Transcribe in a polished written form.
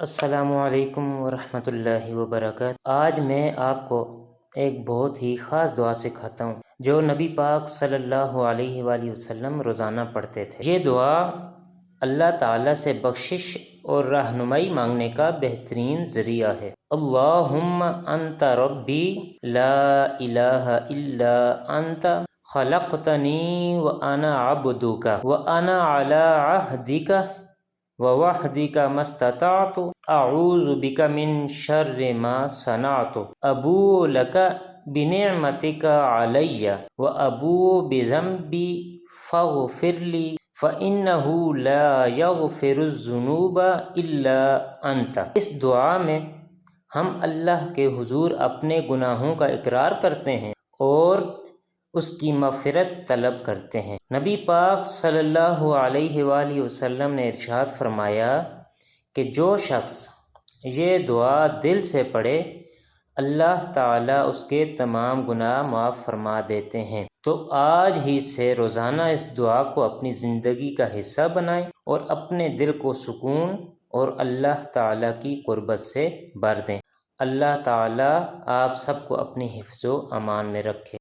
السلام علیکم ورحمۃ اللہ وبرکاتہ۔ آج میں آپ کو ایک بہت ہی خاص دعا سکھاتا ہوں جو نبی پاک صلی اللہ علیہ وآلہ وسلم روزانہ پڑھتے تھے۔ یہ دعا اللہ تعالیٰ سے بخشش اور رہنمائی مانگنے کا بہترین ذریعہ ہے۔ اللہم انت ربی لا الہ الا انت خلقتنی وانا عبدک وانا علی عہدک ووحدک ما استطعت اعوذ بک من شر ما صنعت ابوء لک بنعمتک علی وابوء بذنبی فاغفر لی فإنہ لا یغفر الذنوب الا انت۔ اس دعا میں ہم اللہ کے حضور اپنے گناہوں کا اقرار کرتے ہیں اور اس کی مغفرت طلب کرتے ہیں۔ نبی پاک صلی اللہ علیہ وآلہ وسلم نے ارشاد فرمایا کہ جو شخص یہ دعا دل سے پڑھے اللہ تعالیٰ اس کے تمام گناہ معاف فرما دیتے ہیں۔ تو آج ہی سے روزانہ اس دعا کو اپنی زندگی کا حصہ بنائیں اور اپنے دل کو سکون اور اللہ تعالیٰ کی قربت سے بھر دیں۔ اللہ تعالیٰ آپ سب کو اپنی حفظ و امان میں رکھے۔